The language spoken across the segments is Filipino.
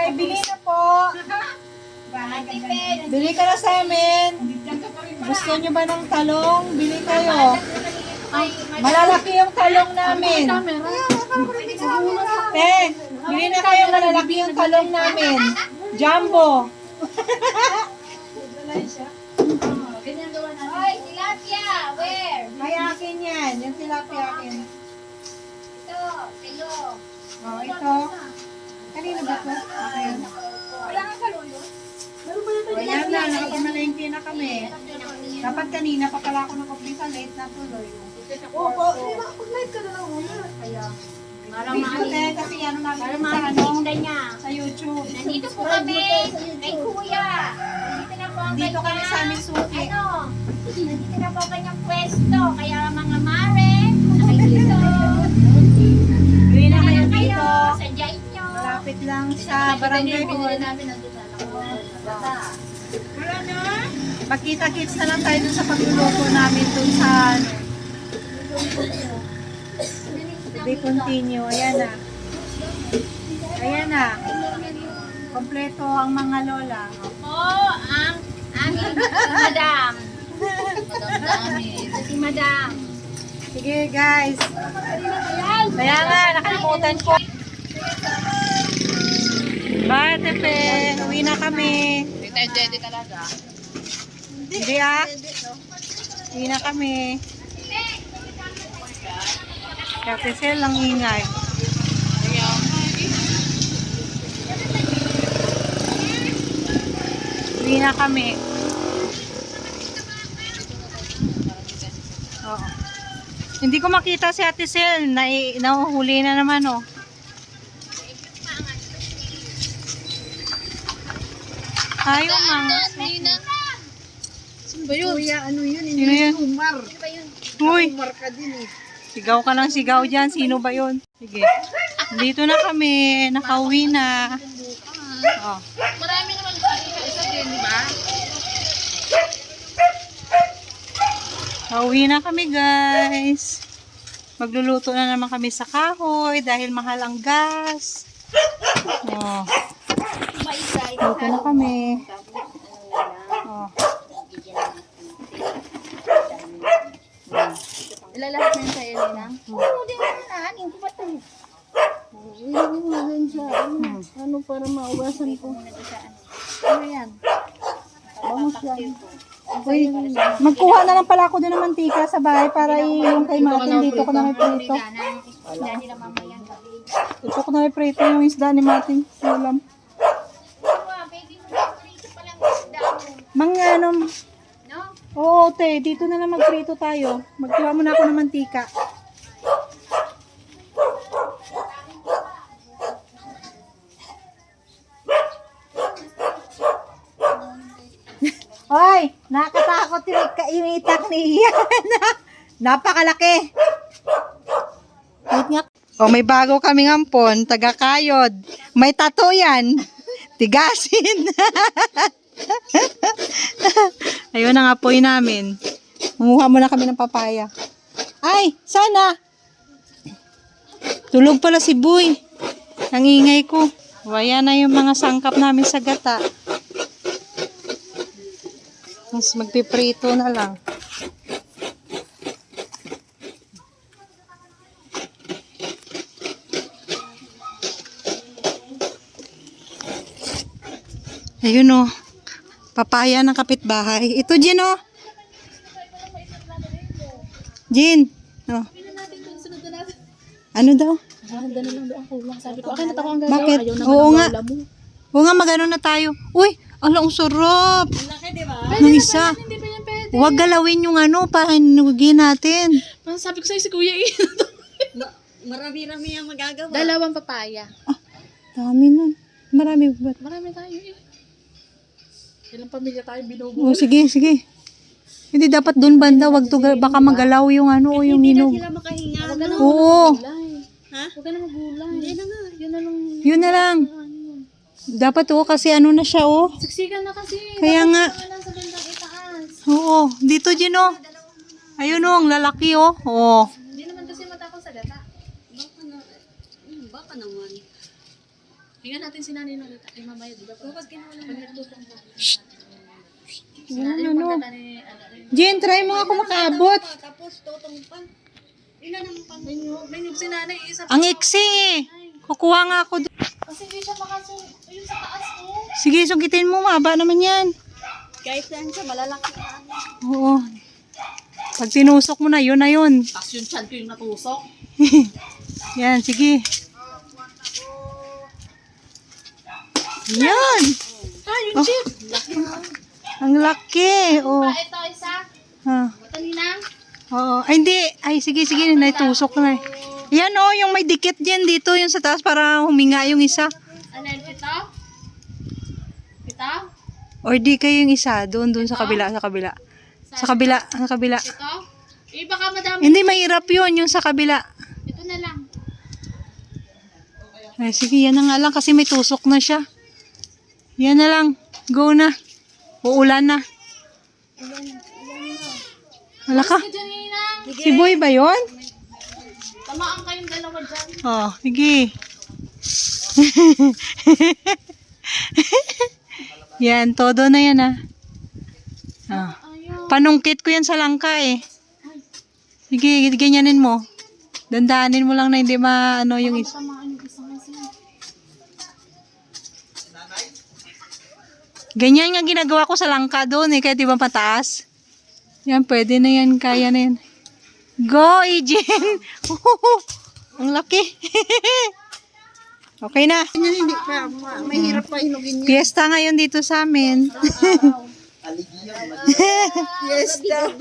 Ay, bili na po. Bili ka na sa amin. Gusto nyo ba ng talong? Bili kayo. Malalaki yung talong namin. Bili na kayo, malalaki yung talong namin. Jumbo. Hoy, tilapia, where? Ay, akin yan. Yung tilapia akin. Ito, kilo. Oh, ito. Kanina ba ito? Akin. Wala kang kalulot? Ayan na, nakapamalengke na kami. Dapat kanina pa pala ako nakapisa, late na tuloy. Pag-live ka na lang muna. Video tayo kasi ano namin sa YouTube. Nandito po kami kay Kuya. Nandito na po ang Dito kami sa aming suki. Nandito na po ang kanyang pwesto. Kaya mga mare, sakay dito. Gawin na kayo dito. Sadyain nyo. Malapit lang sa barangay hall. Magkita-kits na lang tayo dun sa pagluluto namin dun sa ano. To be continue. Ayan na. Ayan na. Kompleto ang mga lola. Po, ang aming madam. Si madam. Sige guys. Kaya nga, nakalimutan ko. Bye, Tepe. Uwi na kami. Hindi talaga. Hindi ah. Uwi na kami. Kasi sel lang ingay. Uwi na kami. Oo. Hindi ko makita si Ate Sel. Nahuhuli na naman oh. Ayaw mga. Sino ba yun? Kuya, ano yun? Sino yun? Umar. Uy, Umar ka din eh. sigaw ka ng sigaw dyan. Sino ba yun? Sige. Dito na kami. Nakauwi na. Oh. Marami naman isa din, di ba? Nakauwi na kami guys. Magluluto na naman kami sa kahoy dahil mahal ang gas. Oh. Dito na kami. Oh. Ilalahap na yun sa Elena? Oo, di mo na. Anin ko ba ito? Ilagay mo din sa ano para mauwasan ko. Ano yan? Bangus yan. Uy, magkuha na lang pala ako din ng mantika sa bahay para yung kay Martin dito ko na may prito. Isda nila mamayang gabi. Dito ko na may prito yung isda ni Martin. Ulam. Wow, baby mo na prito pa lang isda mo. Mga ano, No? oo te, dito na lang magprito tayo. Magkuha muna ako ng mantika. Hoy, nakatakot yung itak ni Ian. Napakalaki. Wait nga. Oh, may bago kaming ampon, taga-kayod. May tattoo yan. Tigasin. Ayun ang apoy namin. Manguha muna kami ng papaya. Ay, sana. Tulog pala si Boy. Nangingay ko. Waya na yung mga sangkap namin sa gata. Mas magpiprito na lang. Ayun o. Papaya ng kapitbahay. Ito, Jin o. Jin. Oh. Ano daw? Handa na lang ako. Sabi ko, akin natako ang gagawa. Bakit? Ayaw naman Oo ang nga. lola mo. Oo nga, magano na tayo. Uy, ala, ang sarap. Laki, di ba? Ang isa. Hindi pa yan pwede. Huwag galawin yung ano, pahinugin natin. Sabi ko sa'yo si Kuya eh. Marami-rami ang magagawa. Dalawang papaya. Dami nun. Marami ba? Marami tayo eh. Ilang pamilya tayo binubuo. Oh, sige, sige. Hindi dapat doon banda, wag to, baka magalaw yung ano, yung Hindi na hinog. sila makahinga. Huwag ka na Oo. magulay. Ha? Huwag ka na magulay. Hindi na nga. Yun na lang. Yun na lang. Dapat oh, kasi ano na siya oh. Siksikan na kasi. Kaya nga. Wala sa bandang itaas. Oo, dito Jin oh. Ayun oh, ang lalaki oh. Oh. Hindi naman kasi matakot sa gata. Baka naman. Tingnan natin si nanay na ulit. Ay, mamaya, di ba? Tapos ginawa lang. Pag nagtutong ko. Ano? Jen, try mo nga kung makaabot. Tapos tutong pa. Ilan ang pang... May nyug si nanay. Isa Ang iksi eh. Kukuha nga ako doon. Kasi hindi siya makasung. Ayun sa taas, oh. Sige, sugitin mo. Maba naman yan. Kahit saan siya, malalaki na. Oo. Pag tinusok mo na, yun na yun. Tapos yung chan ko yung natusok. Yan, sige. Yan. Ah, yung chip. Ang laki. Oh. Ito, isa. Ha. Ito, Ninang. Oo. Ay, hindi. Ay, sige, naitusok na. Yan oh, yung may dikit dyan dito, yung sa taas para huminga yung isa. Ano yun, ito? Ito? Or di kayo yung isa, doon sa kabila. Sa kabila. Ito? Eh, baka madami. Hindi, mahirap yun, yung sa kabila. Ito na lang. Ay, sige, yan na nga lang kasi may tusok na siya. Yan na lang. Go na. Uulan na. Wala ka? Ito dyan, Ninang. Si Boy ba yun? Tamaan kayong dalawa dyan. Oh, sige. Yan, todo na yan ah. Ah. Ayaw. Panungkit ko yan sa langka eh. Sige, ganyanin mo. Dandanin mo lang na hindi maano yung isa. Tamaan yung isang kasi. Ganyan nga ginagawa ko sa langka doon eh, kaya di ba mataas? Yan, pwede na yan, kaya na yan. Go, Eugene! Ang laki. Okay na. Hindi pa, mahirap pa hinugin niya. Fiesta ngayon dito sa amin. Fiesta.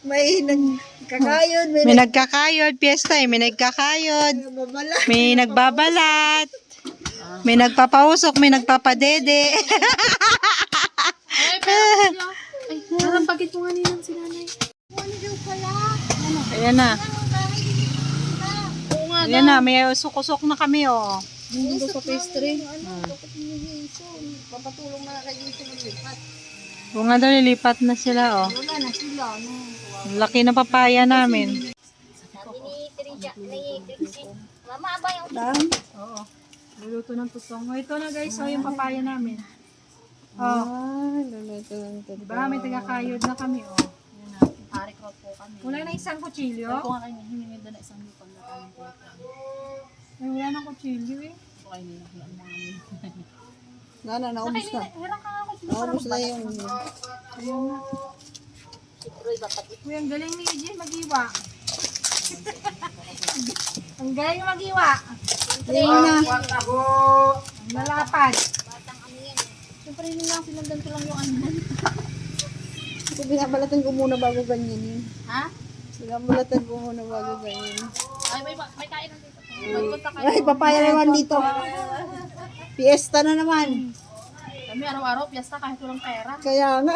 May nagkakayod, May nagkakayod, fiesta eh. May nagkakayod. May nagbabalat. May nagpapausok, may nagpapadede. Ay, pero ay, parang pagit mo nga Ninang si nanay. Ayan na. Oo nga Ayan na, may usok-usok na kami oh. Hindi sa pastry. Papatulong na kayo sa maglipat. Oo nga daw, lilipat na sila oh. Wala na sila, no? Ang laki na papaya namin. Sabi ni Trisha, ni Trixie, mama ba yung Oo. Luluto ng pusong. Oh, ito na guys, oh, yung papaya namin. Oh. Diba, may taga-kayod na kami oh. Ayan na. Arik rot po kami. Wala na isang kutsilyo. Kung nga kayo, hiningi doon na isang lupang na kami po. Ay, wala na kutsilyo eh. Okay, Ninang. Nana, naubos na. Hirang ka nga ako. Naubos na yung... Ayun na. Uy, ang galing ni EJ mag-iwa. Ang galing mag-iwa. Ayun na. Ang malapad. Siyempre yun lang, sinundan ko lang yung ano. Ito, binabalatan ko muna bago ganyan. Ha? Binabalatan ko muna bago ganyan. Ay, may kain na dito. Magpunta kayo. Ay, papaya naman dito. Fiesta na naman. Kami araw-araw, piyesta kahit walang pera. Kaya nga.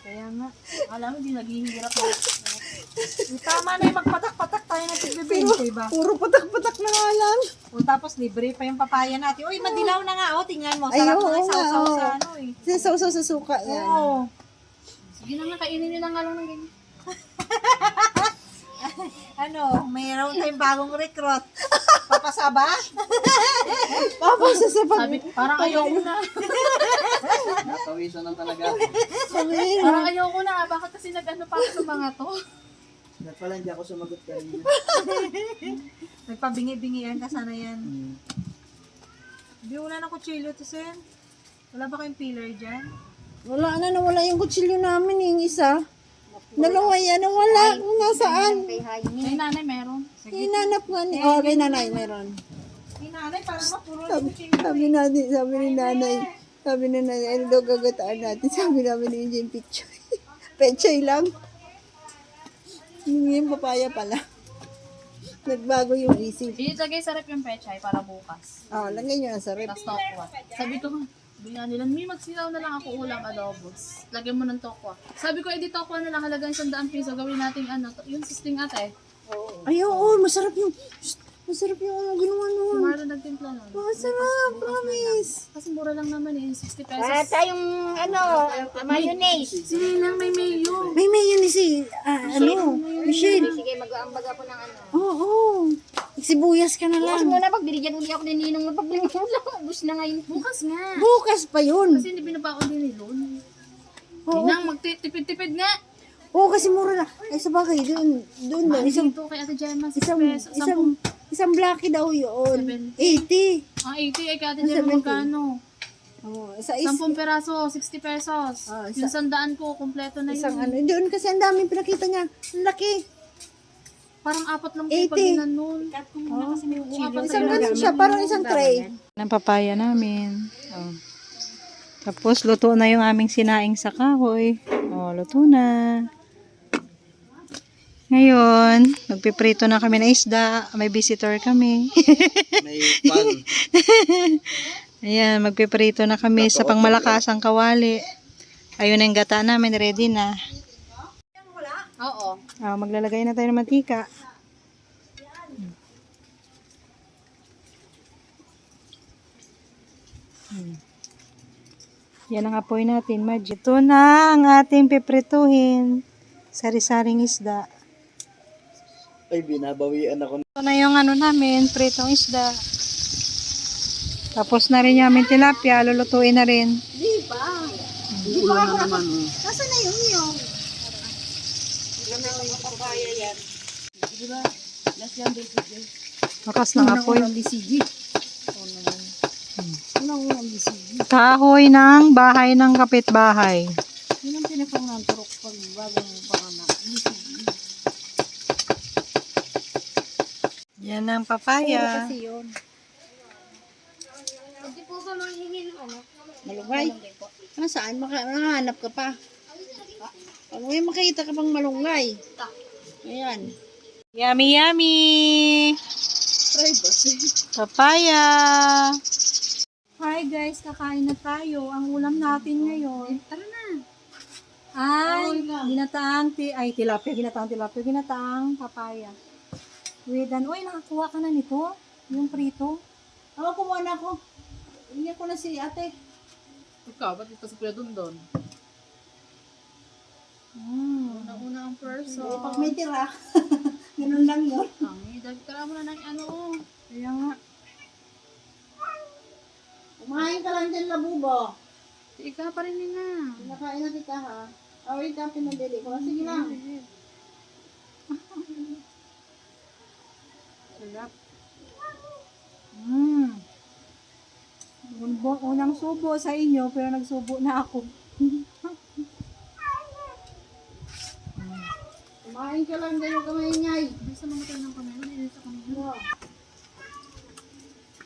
Kaya nga. Alam mo, hindi naghihirap na. Tama na yung magpatak-patak tayo ng tigbibinte ba? Puro patak-patak na nga lang. O tapos libre pa yung papaya natin. Uy, madilaw na nga. O, tingnan mo. Sarap Ay, oo na yung sausaw nga, sa oo. ano eh. Sinasawsaw sa suka yan. Oo. Sige na nga, kainin nila nga lang ng ganyan. Ano, mayroon tayong bagong recruit. Papasaba? Papa, sasabag. Sabi, parang ayoko na. Pawisan na talaga. Parang ayoko na. Bakit kasi nag-ano pa ako sa mga to? Dapat pala hindi ako sumagot kanina. Nagpabingi-bingian ka sana yan. Hindi, wala na kutsilyo to sen. Wala ba kayong pillar dyan? Wala na, nawala yung kutsilyo namin yung isa. Dalawa yan, nawala. Kung nasaan. kay Jaime? Ay, nanay, meron. Hinanap nga ni. Oh, kay nanay, meron. Hey, nanay, parang mapuro Sabi, yung kutsilyo. sabi ni nanay, ano daw gagataan natin? Sabi namin ni Jane Pichay. Pechay lang. Yung papaya pala. Nagbago yung isip. Ilagay sa rep yung pechay para bukas. Oh, lagay nyo na sa rep. Tapos tokwa. Sabi ko, bigyan nila, may magsilaw na lang ako ulam adobos. Lagyan mo ng tokwa. Sabi ko, edi tokwa na lang, halagang 100 piso. Gawin natin ano, yung sisting ate. Ay, oo, masarap yung ano ginawa nun. Kumara nagtimpla nun. Masarap, promise. Kasi mura lang naman eh, 60 Para pesos. tayong mayonnaise. Sili lang may mayo. May mayonnaise si, ano, Michelle. Sige, mag-aambag ako ng ano. Oo. Sibuyas ka na Bukas lang. muna, pagbinigyan uli ako ni Ninong ng paglimulang. Ubus na ngayon. Bukas nga. Bukas pa yun. Kasi hindi binabaon din ni Lon. Oo. Ninang, magtipid-tipid nga. Oo, kasi mura na. Ay, sa bagay, doon daw. Isang, Dito kay Ate Gemma, 6 isang, pesos. isang blackie daw yun. 80. Ang 80 ay kay Ate Gemma 70. magkano? Oo, sa 10 peraso, 60 pesos. Ah, Yung 100 ko, kompleto na isang yun. doon kasi ang daming pinakita niya. Ang laki. Parang 4 lang 80. pag ginanon. Isang ano siya, parang isang tray. Ng papaya namin. Oh. Tapos, luto na yung aming sinaing sa kahoy. Oh, luto na. Ngayon, magpiprito na kami ng isda. May visitor kami. May pan. Ayan, magpiprito na kami sa pangmalakasang kawali. Ayun ang gata namin, ready na. Oo. Maglalagay na tayo ng mantika. Yan ang apoy natin, Madge. Ito na ang ating piprituhin. Sari-saring isda. Ay, binabawian ako. Ito na yung ano namin, pritong isda. Tapos na rin yung aming tilapia, lulutuin na rin. Ulan na naman. Oh. Nasaan na yung iyong? Lakas ng apoy. BCG. Unang BCG. Kahoy ng bahay ng kapitbahay. Yun ang pinapanganturok pag bagong panganak. Yan ang papaya. Kasi yun. Hindi po ba manghingi ng ano? Malunggay. Saan? Makahanap ka pa. Pag may makita ka pang malunggay. Ayan. Yummy, yummy! Papaya! Hi guys, kakain na tayo. Ang ulam natin ngayon. Tara na! Ay, ginataang papaya. With uy, nakakuha ka na nito? Yung prito? Ako, kumuha na ako. Hindi ko na si ate. Ikaw, ba't ito sa Kuya Dondon? Una-una ang person. Pag may tira. Ganun lang yun. Ang dagtara mo na ng ano. Kaya nga. Kumain ka lang dyan, labubo. Ika pa rin nina. Nakain na kita ha. Away ka, pinadili ko. Sige lang. Sarap. Unang subo sa inyo, pero nagsubo na ako. Kumain ka lang dyan, huwag ka maingay. Bisa mamatay ng kamay. Nilisa kami.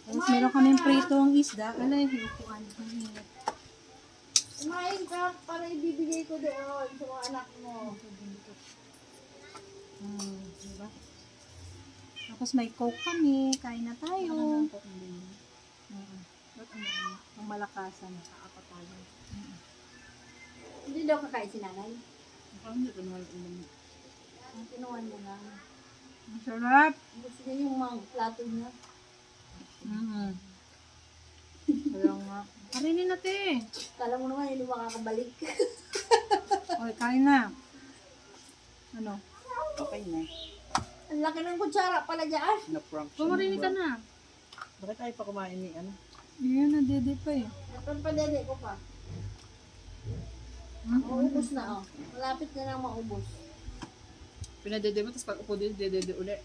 Tapos meron kaming pritong isda. Alay, hinukuan. Kumain ka para ibibigay ko doon sa mga anak mo. Diba? Tapos may coke kami. Kain na tayo. Ang malakasan. Hindi daw kakain si nanay. Parang hindi ko naman ulam. Ang kinuha niya lang. Ang sarap. Gusto niya yung mga plato niya. Kaya nga. Parinin natin. Kala mo naman hindi makakabalik. Okay, kain na. Ano? Okay na. Ang laki ng kutsara pala dyan. Na-prank siya. Pumarinig ka na. Bakit tayo pa kumain ni ano? Yun, nadede pa eh. Napang padede ko pa. Maubos na oh. Malapit na lang maubos. Pinadede mo, tapos pag upo din, dedede uli.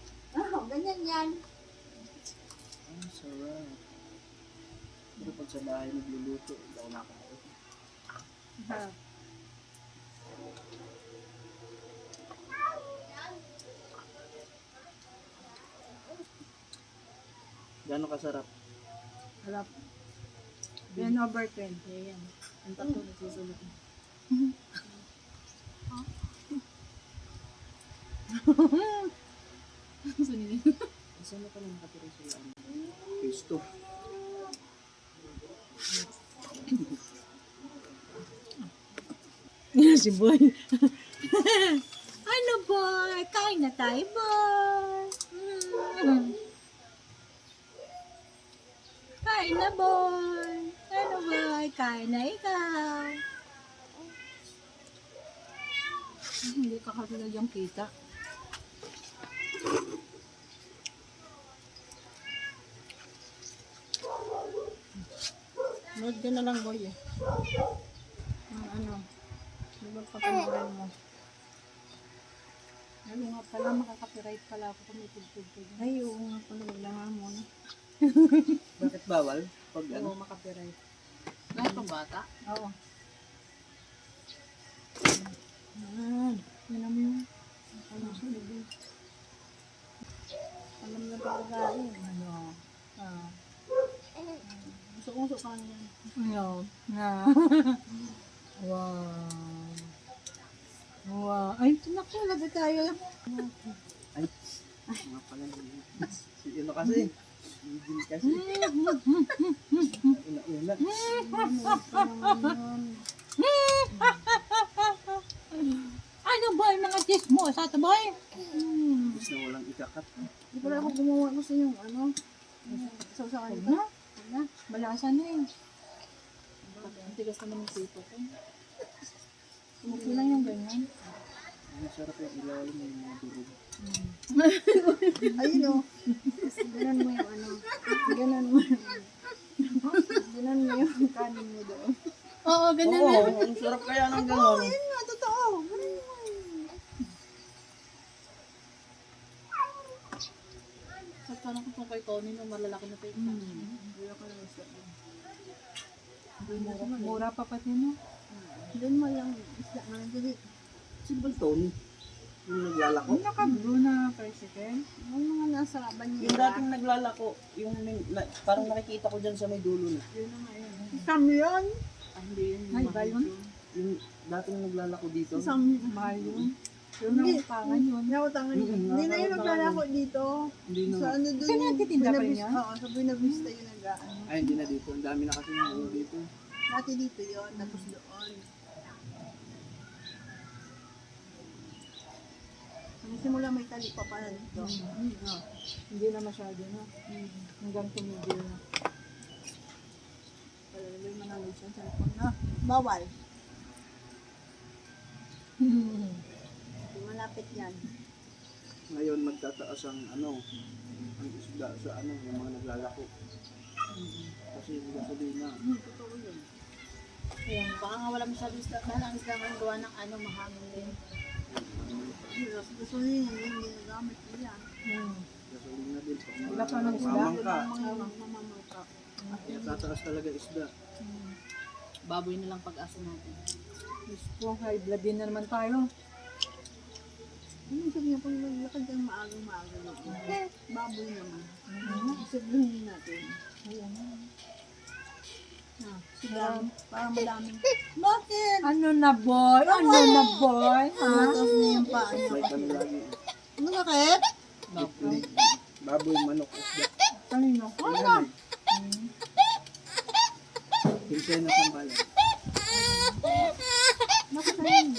Ganyan yan. Ang sarap. Pero pag sa bahay nagluluto, hindi ako nakakain. Gano'ng kasarap? Sarap. 10/20. Ayan. Ang tatlo nagsusunod. Sunigin. Saan na pala nakatira sila? Pisto. Si Boy. Ano boy? Kain na tayo boy. Kain na boy. Ano boy? Kain na ikaw. Hindi kakatulad yung kita. Load ka na lang, boy eh. Ano? Di ba papanoorin mo? Ano nga pala, makaka-copyright pala ako kung may tugtog. Ay, oo nga pala. Wala nga muna. Bakit bawal? Pag ano? Oo, maka-copyright. Lahat pang bata. Oo. Yan naman yung alam sa libo. Alam na pagkakain. Ano? Ah. Gusto ka na yan. Ano? Na. Wow. Wow. Ay, naku, lagay tayo. Mga pala yun. Si ano kasi? Igil kasi. Una-una. Ano ba yung mga chismo? Sa ito ba? Gusto na walang ikakat. Di pala ako gumawa. Gusto yung ano. Sausakan Huwag ito. na. Huwag na. Balasan na eh. Ang tigas naman ng sipo ko. Okay lang yung ganyan. Ang sarap yung ilalim ng mga durog. Ayun o. Ganan mo yung ano. Ganan mo yung ganan mo yung kanin mo doon. Oo, ganyan Oo, na. ang sarap kaya ng gano'n. Ayun nga, totoo. Ganan mo. Sa parang kung kay Tony no, malalaki na tayo. Wala ka lang isa. Mura pa pati no? Doon mo yung isla na nandili. Si Balton, yung naglalako. Ang naka-blue na tricycle. Yung mga nasa banyera. Yung dating naglalako, yung parang nakikita ko dyan sa may dulo na. Sam yun. Ah, hindi yun. Ay, ba yun? Yung dating naglalako dito. Sam yun. Mahal yun. Yun ang utangan yun. Nautangan yun. Hindi na yung naglalako dito. Hindi na. Sa ano doon. Kaya nagtitinda pa rin Buena yan? Vista- Oo, sa Buena Vista yung nag-ano. Ay, hindi na dito. Ang dami na kasi yung dito. Dati dito yun, tapos doon. Simula may tali pa pala dito. Hindi na masyado na. Hanggang tumigil na. Palaloy mo na sa cellphone na. Bawal. Hindi malapit yan. Ngayon magtataas ang ano, ang isda sa ano, yung mga naglalako. Kasi yung gasolina. Totoo yun. Ayan, baka nga wala masyadong isda. Dahil ang isda nga gawa ng ano, mahangin din. Gusto niya yun, hindi nagamit niya. Gasolina din. Wala pa ng isda? Mamangka. Mga mamamangka. Kaya tataas talaga isda. Baboy na lang pag-asa natin. Diyos ko, high blood din na naman tayo. Ano sabi niya, kung maglakad kang maagang-maaga lang. Baboy naman. Sabihin natin. Ayan. Sila, parang madaming. Bakit? Ano na boy? Ano na boy? Ha? Tapos na yung paa niya. May kami lagi. Ano bakit? Hindi. Baboy, manok, isda. Kanino? Ano? Pinsay na sambalan. Bakit na yung